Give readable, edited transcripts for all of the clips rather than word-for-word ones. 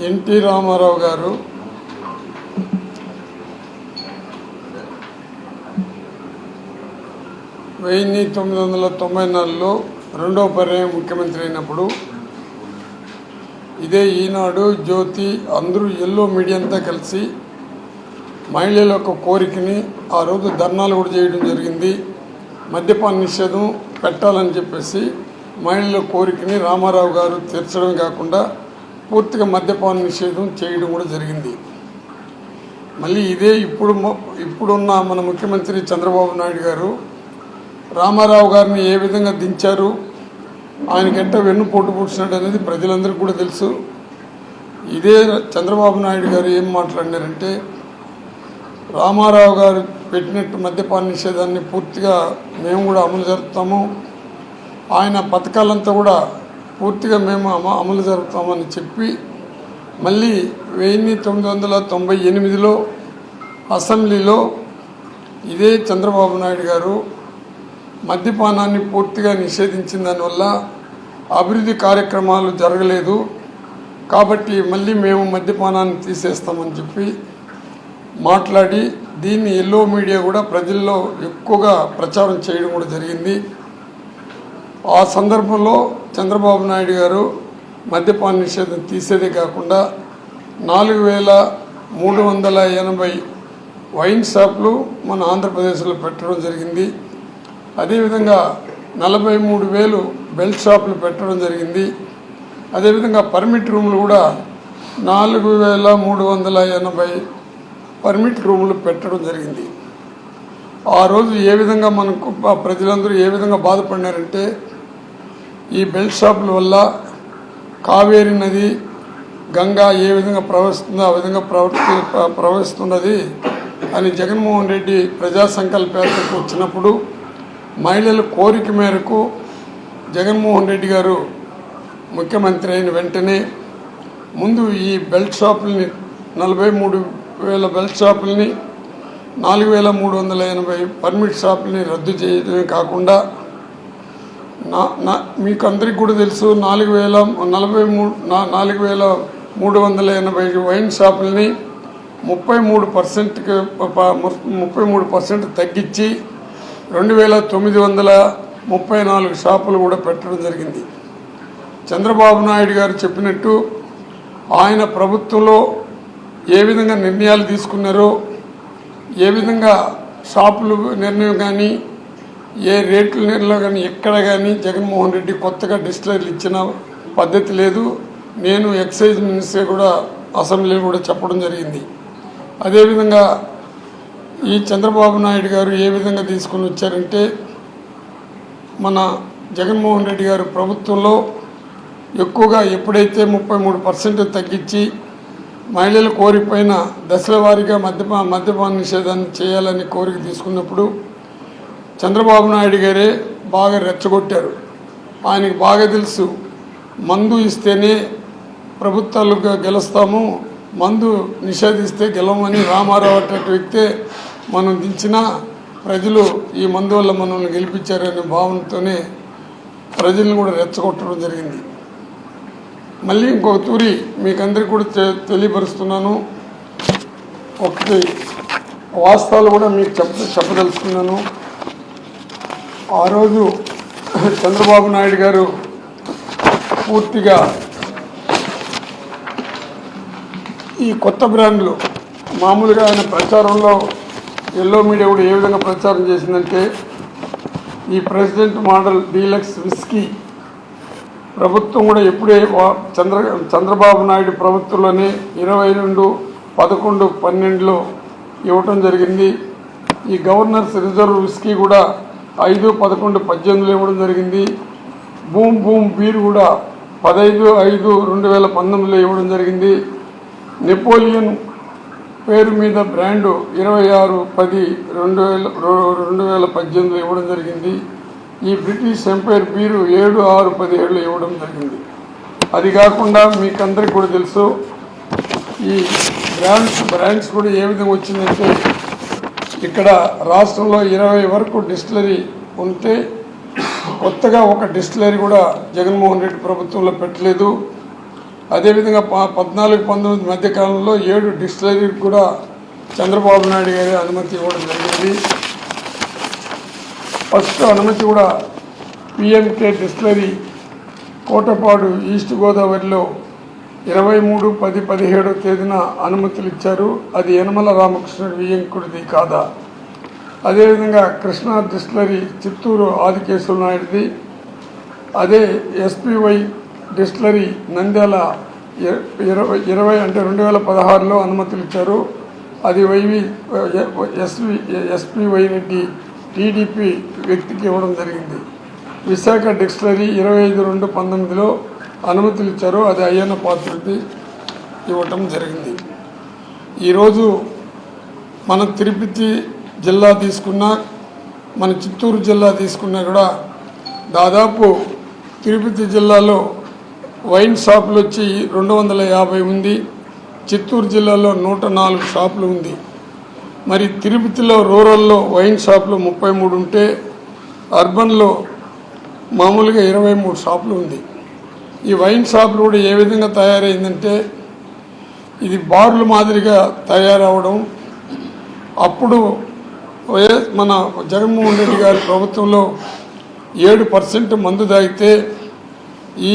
NT Ramarao గారు వెయ్యి 1994లో రెండవ పర్యాయం ముఖ్యమంత్రి అయినప్పుడు ఇదే ఈనాడు జ్యోతి అందరూ ఎల్లో మీడియా అంతా కలిసి మహిళల యొక్క కోరికని ఆ రోజు ధర్నాలు కూడా చేయడం జరిగింది. మద్యపాన నిషేధం పెట్టాలని చెప్పేసి మహిళల కోరికని రామారావు గారు తీర్చడమే కాకుండా పూర్తిగా మద్యపాన నిషేధం చేయడం కూడా జరిగింది. మళ్ళీ ఇదే ఇప్పుడున్న మన ముఖ్యమంత్రి చంద్రబాబు నాయుడు గారు రామారావు గారిని ఏ విధంగా దించారు, ఆయనకెంట వెన్నుపోటు పూడ్చినాడు అనేది ప్రజలందరికీ కూడా తెలుసు. ఇదే చంద్రబాబు నాయుడు గారు ఏం మాట్లాడినారంటే, రామారావు గారు పెట్టినట్టు మద్యపాన నిషేధాన్ని పూర్తిగా మేము కూడా అమలు జరుపుతాము, ఆయన పథకాలంతా కూడా పూర్తిగా మేము అమలు జరుపుతామని చెప్పి మళ్ళీ 1998లో అసెంబ్లీలో ఇదే చంద్రబాబు నాయుడు గారు మద్యపానాన్ని పూర్తిగా నిషేధించిన దానివల్ల అభివృద్ధి కార్యక్రమాలు జరగలేదు కాబట్టి మళ్ళీ మేము మద్యపానాన్ని తీసేస్తామని చెప్పి మాట్లాడి దీన్ని ఎల్లో మీడియా కూడా ప్రజల్లో ఎక్కువగా ప్రచారం చేయడం కూడా జరిగింది. ఆ సందర్భంలో చంద్రబాబు నాయుడు గారు మద్యపాన నిషేధం తీసేదే కాకుండా 4380 వైన్ షాపులు మన ఆంధ్రప్రదేశ్లో పెట్టడం జరిగింది. అదేవిధంగా 43,000 బెల్ట్ షాపులు పెట్టడం జరిగింది. అదేవిధంగా పర్మిట్ రూములు కూడా 4,380 పర్మిట్ రూములు పెట్టడం జరిగింది. ఆ రోజు ఏ విధంగా మనకు ప్రజలందరూ ఏ విధంగా బాధపడినారంటే, ఈ బెల్ట్ షాపుల వల్ల కావేరీ నది గంగా ఏ విధంగా ప్రవహిస్తుందో ఆ విధంగా ప్రవహిస్తున్నది అని జగన్మోహన్ రెడ్డి ప్రజా సంకల్ప యాత్రకు వచ్చినప్పుడు మహిళల కోరిక మేరకు జగన్మోహన్ రెడ్డి గారు ముఖ్యమంత్రి అయిన వెంటనే ముందు ఈ బెల్ట్ షాపుల్ని 43,000 బెల్ట్ షాపుల్ని 4,380 పర్మిట్ షాపుల్ని రద్దు చేయడమే కాకుండా మీకు అందరికీ కూడా తెలుసు 4,380 వైన్ షాపుల్ని 33% తగ్గించి 2,934 షాపులు కూడా పెట్టడం జరిగింది. చంద్రబాబు నాయుడు గారు చెప్పినట్టు ఆయన ప్రభుత్వంలో ఏ విధంగా నిర్ణయాలు తీసుకున్నారో, ఏ విధంగా షాపులు నిర్ణయం కానీ ఏ రేట్ల నిర్ణయం కానీ ఎక్కడ కానీ జగన్మోహన్ రెడ్డి కొత్తగా డిస్టిలరీలు ఇచ్చిన పద్ధతి లేదు. నేను ఎక్సైజ్ మినిస్టర్ కూడా అసెంబ్లీలో కూడా చెప్పడం జరిగింది. అదేవిధంగా ఈ చంద్రబాబు నాయుడు గారు ఏ విధంగా తీసుకుని వచ్చారంటే, మన జగన్మోహన్ రెడ్డి గారు ప్రభుత్వంలో ఎక్కువగా ఎప్పుడైతే 33% తగ్గించి మహిళల కోరికపైన దశల వారీగా మద్యపాన నిషేధాన్ని చేయాలని కోరిక తీసుకున్నప్పుడు చంద్రబాబు నాయుడు గారే బాగా రెచ్చగొట్టారు. ఆయనకు బాగా తెలుసు, మందు ఇస్తేనే ప్రభుత్వాలుగా గెలుస్తాము, మందు నిషేధిస్తే గెలవమని. రామారావు అటువంటి వ్యక్తే మనం దించినా ప్రజలు ఈ మందు వల్ల మనల్ని గెలిపించారనే భావనతోనే ప్రజలను కూడా రెచ్చగొట్టడం జరిగింది. మళ్ళీ ఇంకొక తూరి మీకు అందరికీ కూడా తెలియపరుస్తున్నాను. ఒకటి వాస్తవాలు కూడా మీకు చెప్పదలుచుకున్నాను. ఆ రోజు చంద్రబాబు నాయుడు గారు పూర్తిగా ఈ కొత్త బ్రాండ్లు మామూలుగా ఆయన ప్రచారంలో ఎల్లో మీడియా కూడా ఏ విధంగా ప్రచారం చేసిందంటే, ఈ ప్రెసిడెంట్ మోడల్ డీలక్స్ విస్కీ ప్రభుత్వం కూడా ఎప్పుడే చంద్రబాబు నాయుడు ప్రభుత్వంలోనే 22/11/12లో ఇవ్వటం జరిగింది. ఈ గవర్నర్స్ రిజర్వ్ విస్కీ కూడా 5/11/18లో ఇవ్వడం జరిగింది. బూమ్ బూమ్ బీర్ కూడా 15/5/2019లో ఇవ్వడం జరిగింది. నెపోలియన్ పేరు మీద బ్రాండు 26/10/2018లో ఇవ్వడం జరిగింది. ఈ బ్రిటిష్ ఎంపైర్ బీరు 7/6/17లో ఇవ్వడం జరిగింది. అది కాకుండా మీకు అందరికీ కూడా తెలుసు, ఈ బ్రాండ్స్ కూడా ఏ విధంగా వచ్చిందంటే, ఇక్కడ రాష్ట్రంలో 20 వరకు డిస్టిలరీ ఉంటే కొత్తగా ఒక డిస్టిలరీ కూడా జగన్మోహన్ రెడ్డి ప్రభుత్వంలో పెట్టలేదు. అదేవిధంగా 14-19 మధ్యకాలంలో 7 డిస్టిలరీకి కూడా చంద్రబాబు నాయుడు గారి అనుమతి ఇవ్వడం జరిగింది. ఫస్ట్ అనుమతి కూడా పిఎంకే డిస్టిలరీ కోటపాడు ఈస్ట్ గోదావరిలో 23/10/17 తేదీన అనుమతులు ఇచ్చారు. అది యనమల రామకృష్ణుడి వియ్యంకుడిది కాదా. అదేవిధంగా కృష్ణా డిస్టిలరీ చిత్తూరు ఆదికేశవ నాయుడిది. అదే ఎస్పీవై డిస్టిలరీ నంద్యాల 20 అంటే 2016లో అనుమతులు ఇచ్చారు. అది ఎస్పీవై రెడ్డి టీడీపీ వ్యక్తికి ఇవ్వడం జరిగింది. విశాఖ డిస్టిలరీ 25/2/19లో అనుమతులు ఇచ్చారు. అది అయ్యన్న పాత్రుడికి ఇవ్వటం జరిగింది. ఈరోజు మన తిరుపతి జిల్లా తీసుకున్నా, మన చిత్తూరు జిల్లా తీసుకున్నా కూడా దాదాపు తిరుపతి జిల్లాలో వైన్ షాపులు వచ్చి 250 ఉంది. చిత్తూరు జిల్లాలో 104 షాపులు ఉంది. మరి తిరుపతిలో రూరల్లో వైన్ షాపులు 33 ఉంటే అర్బన్లో మామూలుగా 23 షాపులు ఉంది. ఈ వైన్ షాపులు కూడా ఏ విధంగా తయారైందంటే ఇది బార్లు మాదిరిగా తయారవడం. అప్పుడు మన జగన్మోహన్ రెడ్డి గారి ప్రభుత్వంలో 7% మందు తాగితే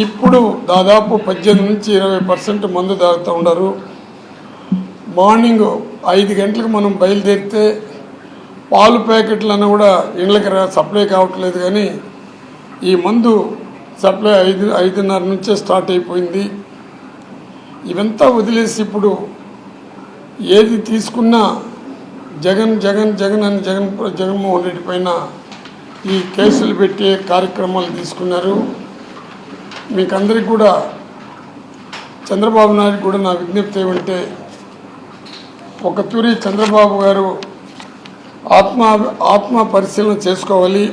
ఇప్పుడు దాదాపు 18-20% మందు తాగుతూ ఉన్నారు. మార్నింగ్ 5 గంటలకు మనం బయలుదేరితే పాలు ప్యాకెట్లన్నా కూడా ఇళ్ళకి సప్లై కావట్లేదు. కానీ ఈ మందు సప్లై 5:30 నుంచే స్టార్ట్ అయిపోయింది. ఇవంతా వదిలేసి ఇప్పుడు ఏది తీసుకున్నా జగన్ జగన్ జగన్ అని జగన్మోహన్ రెడ్డి పైన ఈ కేసులు పెట్టే కార్యక్రమాలు తీసుకున్నారు. మీకు అందరికి కూడా చంద్రబాబు నాయుడు కూడా నా విజ్ఞప్తి ఏమంటే, ఒక తూరి చంద్రబాబు గారు ఆత్మ పరిశీలన చేసుకోవాలి.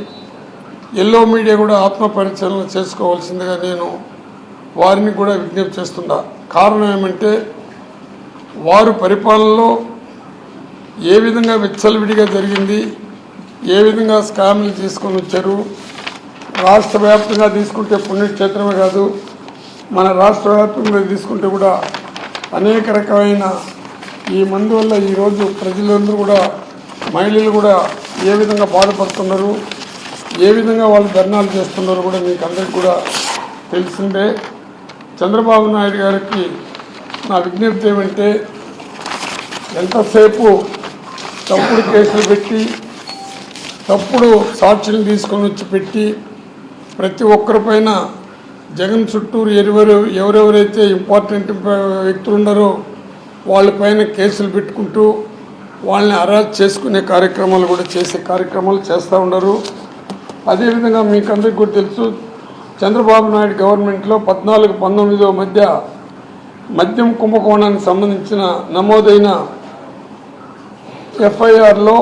ఎల్లో మీడియా కూడా ఆత్మ పరిశీలన చేసుకోవాల్సిందిగా నేను వారిని కూడా విజ్ఞప్తి చేస్తున్నా. కారణం ఏమంటే, వారు పరిపాలనలో ఏ విధంగా విచ్చలవిడిగా జరిగింది, ఏ విధంగా స్కామ్లు తీసుకొని వచ్చారు. రాష్ట్ర వ్యాప్తంగా తీసుకుంటే పుణ్యక్షేత్రమే కాదు, మన రాష్ట్ర వ్యాప్తంగా తీసుకుంటే కూడా అనేక రకమైన ఈ మందు వల్ల ఈరోజు ప్రజలందరూ కూడా, మహిళలు కూడా ఏ విధంగా బాధపడుతున్నారు, ఏ విధంగా వాళ్ళు ధర్నాలు చేస్తున్నారో కూడా మీకు అందరికీ కూడా తెలిసిందే. చంద్రబాబు నాయుడు గారికి నా విజ్ఞప్తి ఏమంటే, ఎంతసేపు తప్పుడు కేసులు పెట్టి తప్పుడు సాక్షులు తీసుకొని వచ్చి పెట్టి ప్రతి ఒక్కరిపైన జగన్ చుట్టూరు ఎవరెవరైతే ఇంపార్టెంట్ వ్యక్తులు ఉన్నారో వాళ్ళపైన కేసులు పెట్టుకుంటూ వాళ్ళని అరెస్ట్ చేసుకునే కార్యక్రమాలు కూడా చేస్తూ ఉన్నారు. అదేవిధంగా మీకు అందరికీ కూడా తెలుసు, చంద్రబాబు నాయుడు గవర్నమెంట్లో 14-19 మధ్య మద్యం కుంభకోణానికి సంబంధించిన నమోదైన ఎఫ్ఐఆర్లో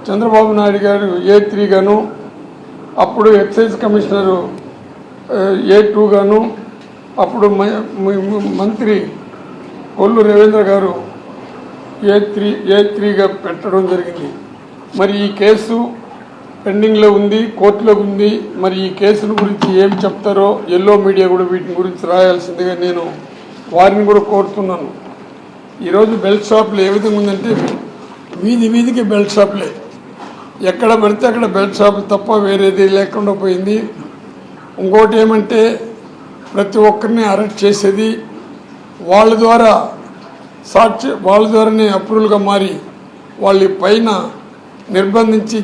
చంద్రబాబు నాయుడు గారు A3 గాను, అప్పుడు ఎక్సైజ్ కమిషనరు A2 గాను, అప్పుడు మంత్రి కొల్లు రవీంద్ర గారు A3గా పెట్టడం జరిగింది. మరి ఈ కేసు పెండింగ్లో ఉంది, కోర్టులో ఉంది. మరి ఈ కేసుల గురించి ఏం చెప్తారో ఎల్లో మీడియా కూడా వీటి గురించి రాయాల్సిందిగా నేను వారిని కూడా కోరుతున్నాను. ఈరోజు బెల్ట్ షాపులు ఏ విధంగా ఉందంటే, వీధికి బెల్ట్ షాపులే, ఎక్కడ పడితే అక్కడ బెల్ట్ షాపులు తప్ప వేరేది లేకుండా పోయింది. ఇంకోటి ఏమంటే, ప్రతి ఒక్కరిని అరెస్ట్ చేసేది, వాళ్ళ ద్వారానే అప్రూవల్గా మారి వాళ్ళ పైన నిర్బంధించి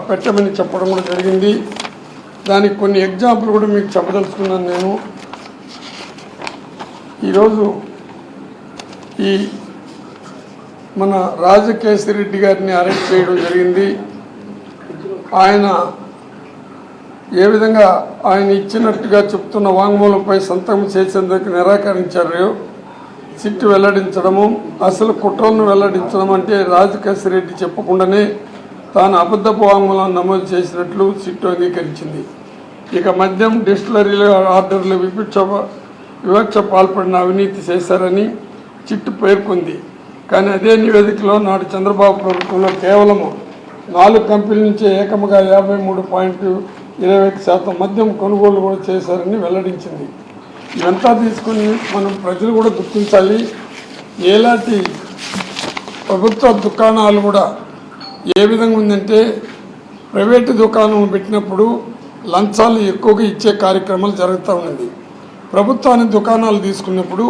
పెట్టమని చెప్పడం కూడా జరిగింది. దానికి కొన్ని ఎగ్జాంపుల్ కూడా మీకు చెప్పదలుచుకున్నాను నేను. ఈరోజు ఈ మన రాజకేశ్వరి రెడ్డి గారిని అరెస్ట్ చేయడం జరిగింది. ఆయన ఏ విధంగా ఆయన ఇచ్చినట్టుగా చెప్తున్న వాంగ్మూలంపై సంతకం చేసేందుకు నిరాకరించారు. సిట్టు వెల్లడించడము, అసలు కుట్రలను వెల్లడించడం అంటే రాజకేశ్వరి రెడ్డి చెప్పకుండానే తాను అబద్ధపు వాంగ్మూలం నమోదు చేసినట్లు సిట్టు అంగీకరించింది. ఇక మద్యం డిస్టిలరీల ఆర్డర్లు వివక్ష పాల్పడిన అవినీతి చేశారని చిట్టు పేర్కొంది. కానీ అదే నివేదికలో నాడు చంద్రబాబు ప్రభుత్వంలో కేవలం 4 కంపెనీల నుంచే ఏకంగా 53.21% మద్యం కొనుగోలు కూడా చేశారని వెల్లడించింది. ఇదంతా తీసుకొని మనం ప్రజలు కూడా గుర్తించాలి. ఎలాంటి ప్రభుత్వ దుకాణాలు కూడా ఏ విధంగా ఉందంటే ప్రైవేటు దుకాణం పెట్టినప్పుడు లంచాలు ఎక్కువగా ఇచ్చే కార్యక్రమాలు జరుగుతూ ఉన్నది. ప్రభుత్వాన్ని దుకాణాలు తీసుకున్నప్పుడు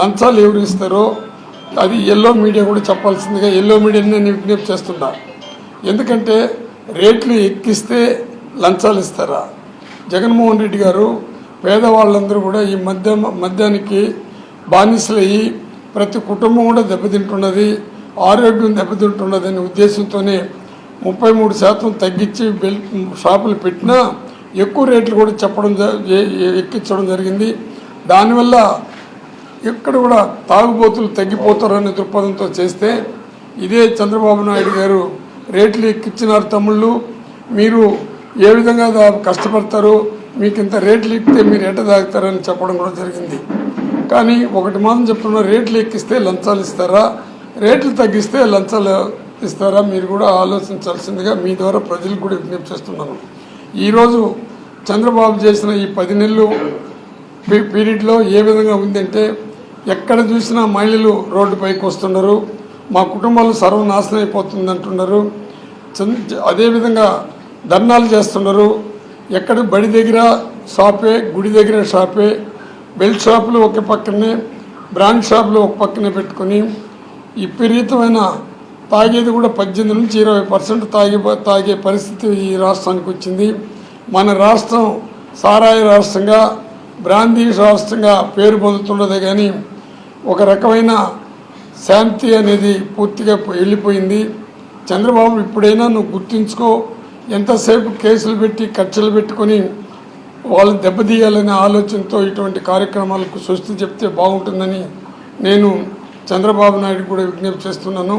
లంచాలు ఎవరు ఇస్తారో అది ఎల్లో మీడియా కూడా చెప్పాల్సిందిగా ఎల్లో మీడియాని నేను విజ్ఞప్తి చేస్తున్నా. ఎందుకంటే రేట్లు ఎక్కిస్తే లంచాలు ఇస్తారా? జగన్మోహన్ రెడ్డి గారు పేదవాళ్ళందరూ కూడా ఈ మద్యానికి బానిసలయ్యి ప్రతి కుటుంబం కూడా దెబ్బతింటున్నది, ఆరోగ్యం దెబ్బతింటున్నది అనే ఉద్దేశంతోనే 33% తగ్గించి షాపులు పెట్టినా ఎక్కువ రేట్లు కూడా ఎక్కించడం జరిగింది. దానివల్ల ఎక్కడ కూడా తాగుబోతులు తగ్గిపోతారనే దృక్పథంతో చేస్తే ఇదే చంద్రబాబు నాయుడు గారు రేట్లు ఎక్కించినారు తమ్ముళ్ళు, మీరు ఏ విధంగా కష్టపడతారు, మీకు ఇంత రేట్లు ఎక్కితే మీరు ఎట తాగుతారని చెప్పడం కూడా జరిగింది. కానీ ఒకటి మాత్రం చెప్తున్నా, రేట్లు ఎక్కిస్తే లంచాలు ఇస్తారా, రేట్లు తగ్గిస్తే లంచాలు ఇస్తారా? మీరు కూడా ఆలోచించాల్సిందిగా మీ ద్వారా ప్రజలకు కూడా విజ్ఞప్తి చేస్తున్నాను. ఈరోజు చంద్రబాబు చేసిన ఈ 10 నెలలు పీరియడ్లో ఏ విధంగా ఉందంటే ఎక్కడ చూసినా మహిళలు రోడ్డుపైకి వస్తున్నారు, మా కుటుంబాలు సర్వనాశనం అయిపోతుంది అంటున్నారు. అదేవిధంగా ధర్నాలు చేస్తున్నారు. ఎక్కడ బడి దగ్గర షాపే, గుడి దగ్గర షాపే, బెల్ట్ షాపులు ఒక పక్కనే, బ్రాండ్ షాపులు ఒక పక్కనే పెట్టుకొని విపరీతమైన తాగేది కూడా 18 నుంచి 20% తాగే పరిస్థితి ఈ రాష్ట్రానికి వచ్చింది. మన రాష్ట్రం సారాయి రాష్ట్రంగా, బ్రాందీ రాష్ట్రంగా పేరు పొందుతున్నదే కానీ ఒక రకమైన శాంతి అనేది పూర్తిగా వెళ్ళిపోయింది. చంద్రబాబు ఇప్పుడైనా నువ్వు గుర్తుంచుకో, ఎంతసేపు కేసులు పెట్టి కక్షలు పెట్టుకొని వాళ్ళు దెబ్బతీయాలనే ఆలోచనతో ఇటువంటి కార్యక్రమాలకు స్వస్తి చెప్తే బాగుంటుందని నేను చంద్రబాబు నాయుడు కూడా విజ్ఞప్తి చేస్తున్నాను.